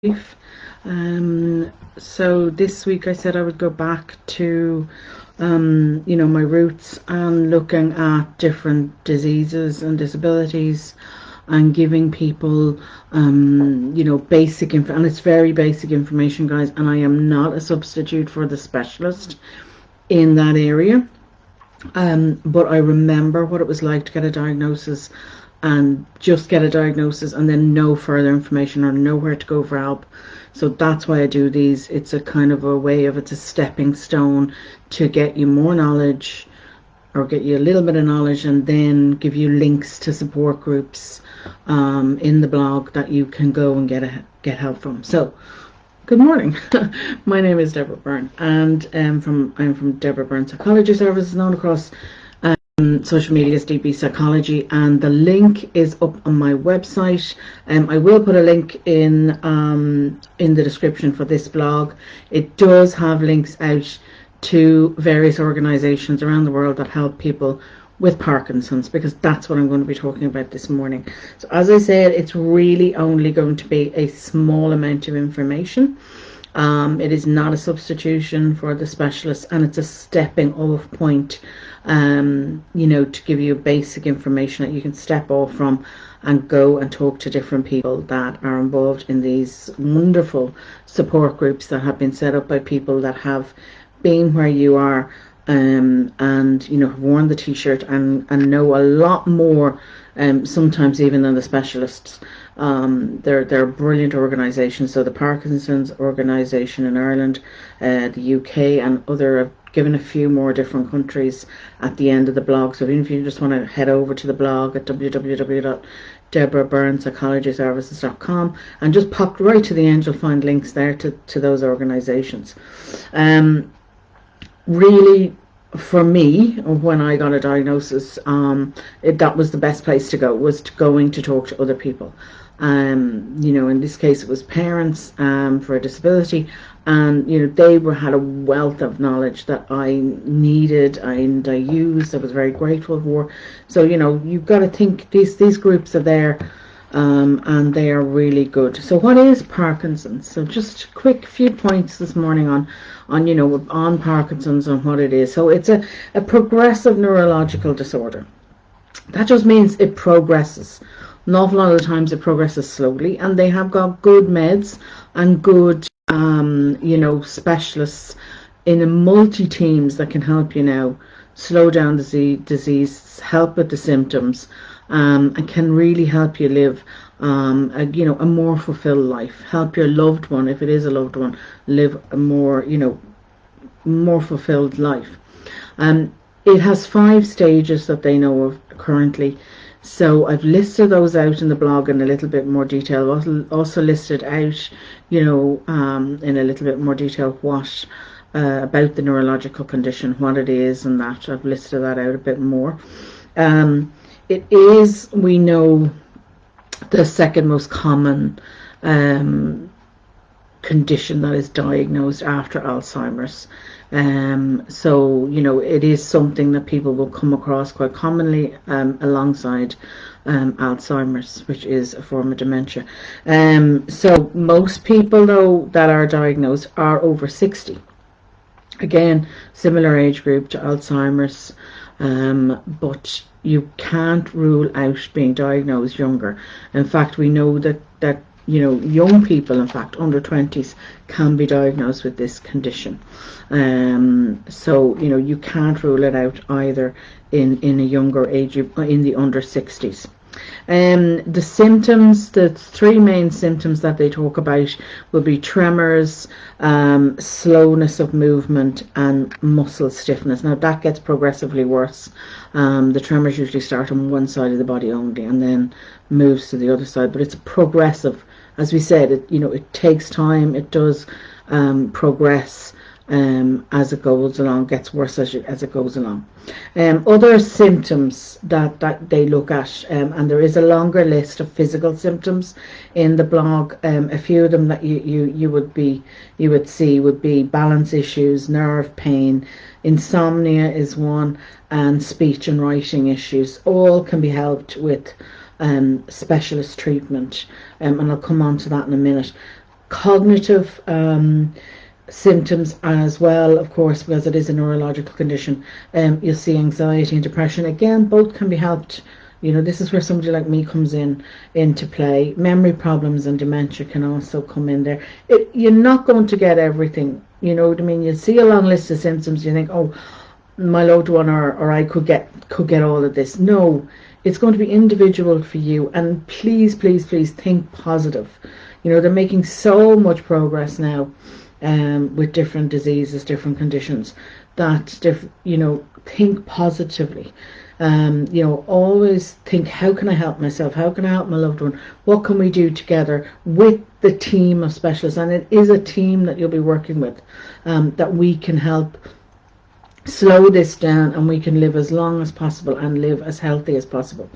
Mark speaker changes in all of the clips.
Speaker 1: life. So this week I said I would go back to, my roots and looking at different diseases and disabilities and giving people, basic info. And it's very basic information, guys. And I am not a substitute for the specialist in that area. But I remember what it was like to get a diagnosis and just get a diagnosis and then no further information or know where to go for help. So that's why I do these. It's a kind of a way of, it's a stepping stone to get you more knowledge or get you a little bit of knowledge and then give you links to support groups in the blog that you can go and get help from. So good morning. My name is Deborah Byrne, and I'm from Deborah Byrne Psychology Services, known across social media as DBpsychology, and the link is up on my website. I will put a link in the description for this blog. It does have links out to various organisations around the world that help people with Parkinson's, because that's what I'm going to be talking about this morning. So as I said, it's really only going to be a small amount of information. It is not a substitution for the specialist, and it's a stepping off point, to give you basic information that you can step off from and go and talk to different people that are involved in these wonderful support groups that have been set up by people that have been where you are, and have worn the t-shirt and know a lot more, sometimes even than the specialists. They're a brilliant organisation. So the Parkinsons organisation in Ireland, the UK, and I've given a few more different countries at the end of the blog. So even if you just want to head over to the blog at www.deborahbyrnepsychologyservices.com and just pop right to the end, you'll find links there to those organisations. Really, for me, when I got a diagnosis, that was the best place to go, was going to talk to other people. In this case it was parents for a disability, and they had a wealth of knowledge that I needed and I used. I was very grateful for. So you've got to think these groups are there, and they are really good. So what is Parkinson's? So just quick few points this morning on Parkinson's and what it is. So it's a progressive neurological disorder. That just means it progresses. An awful lot of the times it progresses slowly, and they have got good meds and good specialists in a multi-teams that can help you now slow down the disease, help with the symptoms, and can really help you live a more fulfilled life, help your loved one, if it is a loved one, live a more fulfilled life. It has 5 stages that they know of currently. So I've listed those out in the blog in a little bit more detail. I've also listed out, in a little bit more detail what about the neurological condition, what it is, and that I've listed that out a bit more. It is, we know, the second most common condition that is diagnosed after Alzheimer's. So it is something that people will come across quite commonly alongside Alzheimer's, which is a form of dementia. So most people, though, that are diagnosed are over 60. Again, similar age group to Alzheimer's, but you can't rule out being diagnosed younger. In fact, we know that young people, in fact, under 20s, can be diagnosed with this condition. So you can't rule it out either in a younger age, in the under 60s. The symptoms, the 3 main symptoms that they talk about will be tremors, slowness of movement, and muscle stiffness. Now that gets progressively worse. The tremors usually start on one side of the body only and then moves to the other side, but it's progressive. As we said, it takes time. It does progress as it goes along, gets worse as it goes along. Other symptoms that they look at, and there is a longer list of physical symptoms in the blog. A few of them that you would see would be balance issues, nerve pain, insomnia is one, and speech and writing issues. All can be helped with specialist treatment, and I'll come on to that in a minute. Cognitive symptoms as well, of course, because it is a neurological condition. You'll see anxiety and depression. Again, both can be helped. This is where somebody like me comes into play. Memory problems and dementia can also come in there. You're not going to get everything. You know what I mean? You'll see a long list of symptoms. You think, oh, my loved one or I could get all of this. No, it's going to be individual for you. And please, please, please think positive. They're making so much progress now with different diseases, different conditions, that think positively. Always think, how can I help myself? How can I help my loved one? What can we do together with the team of specialists? And it is a team that you'll be working with, that we can help slow this down, and we can live as long as possible and live as healthy as possible,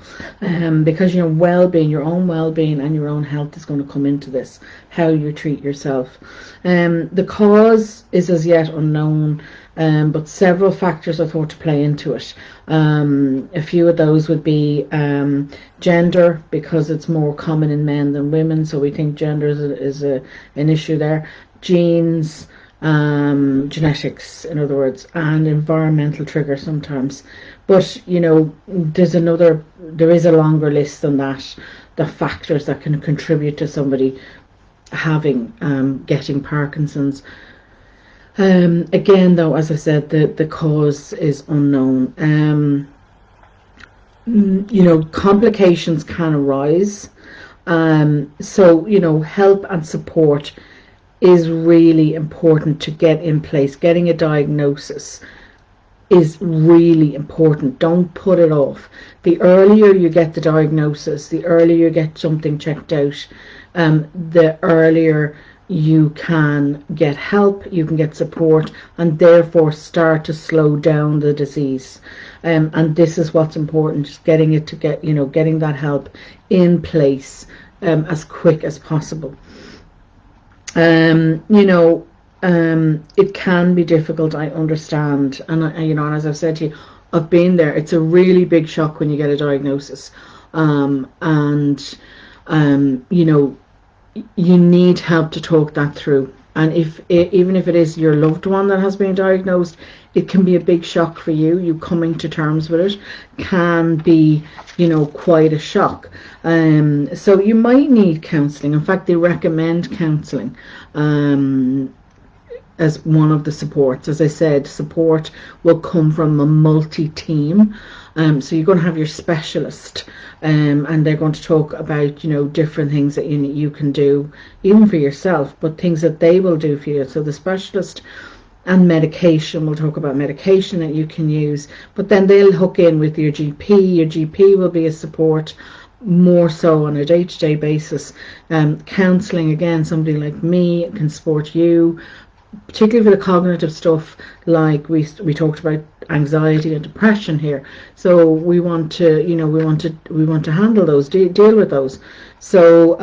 Speaker 1: because well-being, your own well-being and your own health is going to come into this, how you treat yourself. The cause is as yet unknown, but several factors are thought to play into it. A few of those would be gender, because it's more common in men than women, so we think gender is an issue there. Genes, genetics, in other words, and environmental trigger sometimes. But there is a longer list than that, the factors that can contribute to somebody getting Parkinson's. Again, though, as I said, the cause is unknown. Complications can arise. So help and support is really important to get in place. Getting a diagnosis is really important. Don't put it off. The earlier you get the diagnosis, the earlier you get something checked out, the earlier you can get help, you can get support, and therefore start to slow down the disease. And this is what's important, just getting that help in place as quick as possible. It can be difficult, I understand, and and as I've said to you, I've been there. It's a really big shock when you get a diagnosis, you need help to talk that through. And even if it is your loved one that has been diagnosed, it can be a big shock for you. You coming to terms with it can be, quite a shock. So you might need counselling. In fact, they recommend counselling as one of the supports. As I said, support will come from a multi-team. So you're going to have your specialist, and they're going to talk about, different things that you can do, even for yourself, but things that they will do for you. So the specialist and medication, we'll talk about medication that you can use, but then they'll hook in with your GP. Your GP will be a support more so on a day-to-day basis. Counselling, again, somebody like me can support you, particularly for the cognitive stuff, like we talked about anxiety and depression here. So we want to handle those, deal with those. So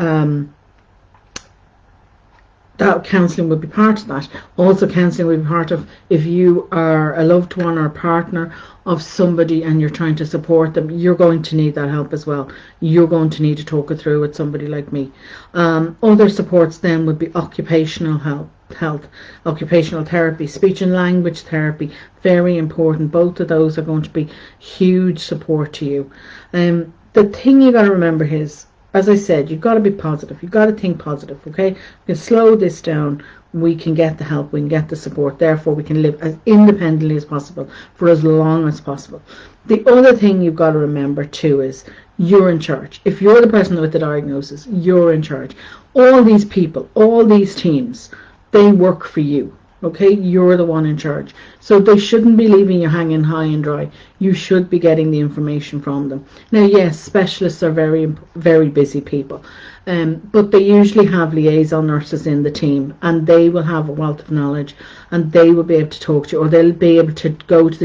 Speaker 1: that counselling would be part of that. Also, counselling would be part of if you are a loved one or a partner of somebody and you're trying to support them, you're going to need that help as well. You're going to need to talk it through with somebody like me. Other supports then would be occupational health, occupational therapy, speech and language therapy, very important. Both of those are going to be huge support to you. The thing you got to remember is, as I said, you've got to be positive. You've got to think positive, okay? We can slow this down. We can get the help. We can get the support. Therefore, we can live as independently as possible for as long as possible. The other thing you've got to remember too is you're in charge. If you're the person with the diagnosis, you're in charge. All these people, all these teams, they work for you. Okay, you're the one in charge. So they shouldn't be leaving you hanging high and dry. You should be getting the information from them. Now, yes, specialists are very, very busy people, but they usually have liaison nurses in the team, and they will have a wealth of knowledge, and they will be able to talk to you, or they'll be able to go to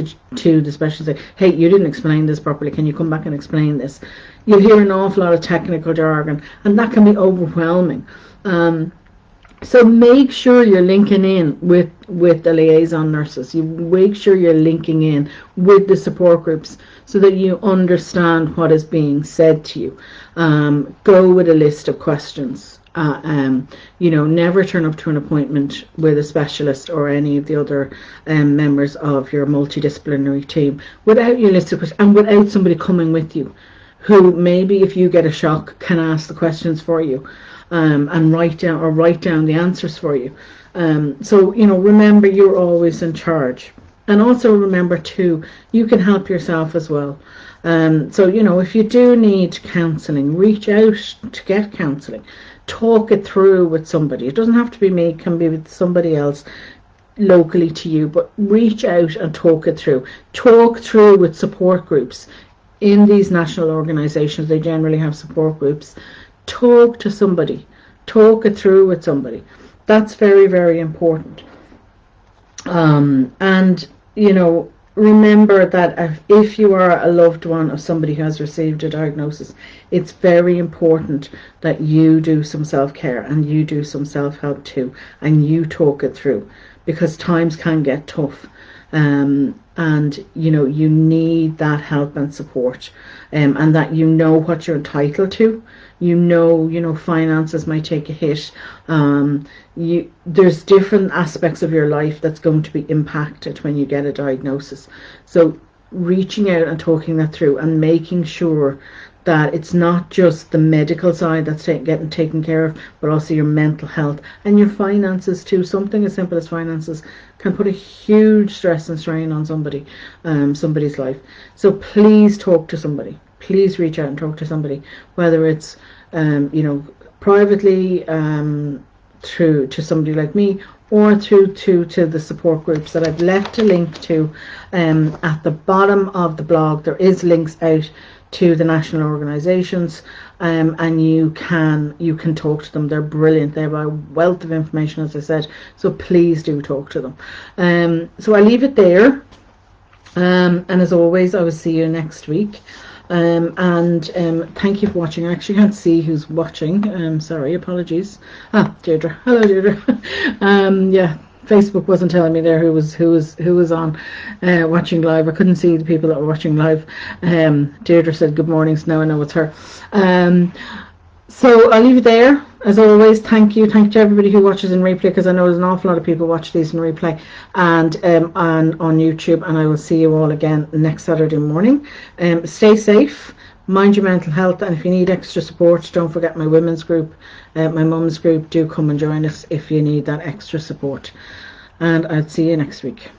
Speaker 1: the specialist and say, hey, you didn't explain this properly. Can you come back and explain this? You'll hear an awful lot of technical jargon, and that can be overwhelming. So make sure you're linking in with the liaison nurses. You make sure you're linking in with the support groups so that you understand what is being said to you. Go with a list of questions Never turn up to an appointment with a specialist or any of the other members of your multidisciplinary team without your list of questions and without somebody coming with you, who maybe, if you get a shock, can ask the questions for you, and write down the answers for you. So remember, you're always in charge. And also remember too, you can help yourself as well. So if you do need counselling, reach out to get counselling. Talk it through with somebody. It doesn't have to be me, it can be with somebody else locally to you, but reach out and talk it through. Talk through with support groups. In these national organisations, they generally have support groups. Talk to somebody. Talk it through with somebody. That's very, very important. And remember that if you are a loved one of somebody who has received a diagnosis, it's very important that you do some self-care and you do some self-help too, and you talk it through, because times can get tough. And you need that help and support, and that what you're entitled to. Finances might take a hit. There's different aspects of your life that's going to be impacted when you get a diagnosis. So reaching out and talking that through and making sure that it's not just the medical side that's getting taken care of, but also your mental health and your finances too. Something as simple as finances can put a huge stress and strain on somebody's life. So please talk to somebody. Please reach out and talk to somebody, whether it's privately, through to somebody like me, or through to the support groups that I've left a link to at the bottom of the blog. There is links out to the national organisations, and you can talk to them. They're brilliant. They have a wealth of information, as I said, so please do talk to them. So I leave it there, and as always, I will see you next week. Thank you for watching. I actually can't see who's watching. Sorry, apologies. Deirdre. Hello, Deirdre. Yeah, Facebook wasn't telling me there who was on watching live. I couldn't see the people that were watching live. Deirdre said good morning, so now I know it's her. So I'll leave it there. As always, thank you to everybody who watches in replay, because I know there's an awful lot of people watch these in replay and on YouTube, and I will see you all again next Saturday morning. Stay safe, mind your mental health, and if you need extra support, don't forget my women's group, my mum's group. Do come and join us if you need that extra support, and I'll see you next week.